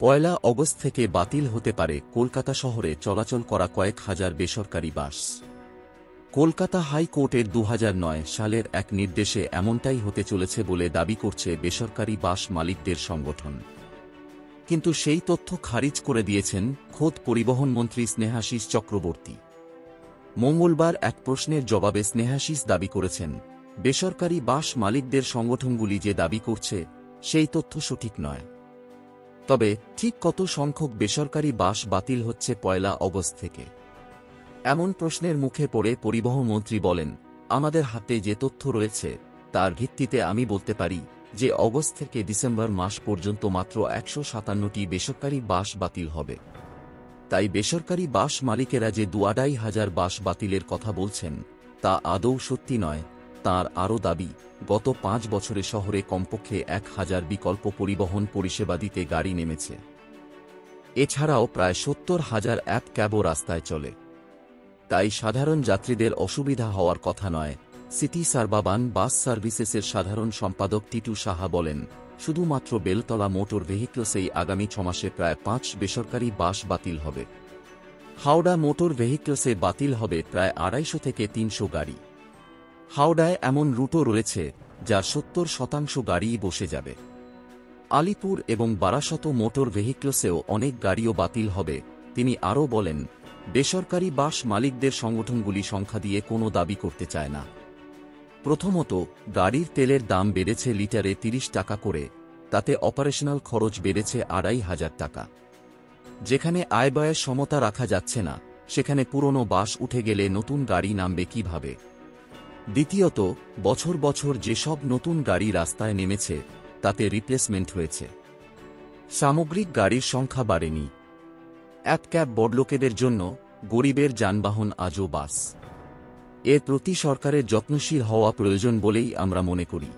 পয়লা August থেকে বাতিল হতে পারে কলকাতা শহরে চলাচল করা কয়েক হাজার বেসরকারি বাস। কলকাতা হাইকোর্টের ২০০৯ সালের এক নির্দেশে এমনটাই হতে চলেছে বলে দাবি করছে বেসরকারি বাস মালিকদের সংগঠন। কিন্তু সেই তথ্য খারিজ করে দিয়েছেন খোদ পরিবহন মন্ত্রী স্নেহাশিস চক্রবর্তী। মঙ্গলবার এক প্রশ্নের জবাবে স্নেহাশিস দাবি করেছেন, বেসরকারি বাস মালিকদের সংগঠনগুলি যে দাবি করছে সেই তথ্য সঠিক নয়। তবে ঠিক কত সংখ্যক বেসরকারি বাস বাতিল হচ্ছে পয়লা অগস্ট থেকে, এমন প্রশ্নের মুখে পড়ে পরিবহন মন্ত্রী বলেন, আমাদের হাতে যে তথ্য রয়েছে তার ভিত্তিতে আমি বলতে পারি যে অগস্ট থেকে ডিসেম্বর মাস পর্যন্ত মাত্র ১৫৭টি বেসরকারি বাস বাতিল হবে। তাই বেসরকারি বাস মালিকেরা যে ২-২.৫০০ বাস বাতিলের কথা বলছেন তা আদৌ সত্যি নয়। তাঁর আরও দাবি, গত ৫ বছরে শহরে কমপক্ষে ১,০০০ বিকল্প পরিবহন পরিষেবা দিতে গাড়ি নেমেছে। এছাড়াও প্রায় ৭০,০০০ অ্যাপ ক্যাবও রাস্তায় চলে। তাই সাধারণ যাত্রীদের অসুবিধা হওয়ার কথা নয়। সিটি সারবাবান বাস সার্ভিসেসের সাধারণ সম্পাদক টিটু সাহা বলেন, শুধুমাত্র বেলতলা মোটর ভেহিকলসেই আগামী ৬ মাসে প্রায় ৫ বেসরকারি বাস বাতিল হবে। হাওড়া মোটর ভেহিকলসে বাতিল হবে প্রায় ২৫০ থেকে ৩০০ গাড়ি। হাওড়ায় এমন রুটও রয়েছে যা ৭০% গাড়িই বসে যাবে। আলিপুর এবং বারাসত মোটর ভেহিকলসেও অনেক গাড়িও বাতিল হবে। তিনি আরও বলেন, বেসরকারি বাস মালিকদের সংগঠনগুলি সংখ্যা দিয়ে কোনো দাবি করতে চায় না। প্রথমত, গাড়ির তেলের দাম বেড়েছে লিটারে ৩০ টাকা করে, তাতে অপারেশনাল খরচ বেড়েছে ২৫০০ টাকা। যেখানে আয় ব্যয়ের সমতা রাখা যাচ্ছে না সেখানে পুরনো বাস উঠে গেলে নতুন গাড়ি নামবে কিভাবে? দ্বিতীয়ত, বছর বছর যেসব নতুন গাড়ি রাস্তায় নেমেছে তাতে রিপ্লেসমেন্ট হয়েছে, সামগ্রিক গাড়ির সংখ্যা বাড়েনি। অ্যাপ ক্যাব বড়লোকেদের জন্য, গরিবের যানবাহন আজও বাস। এর প্রতি সরকারের যত্নশীল হওয়া প্রয়োজন বলেই আমরা মনে করি।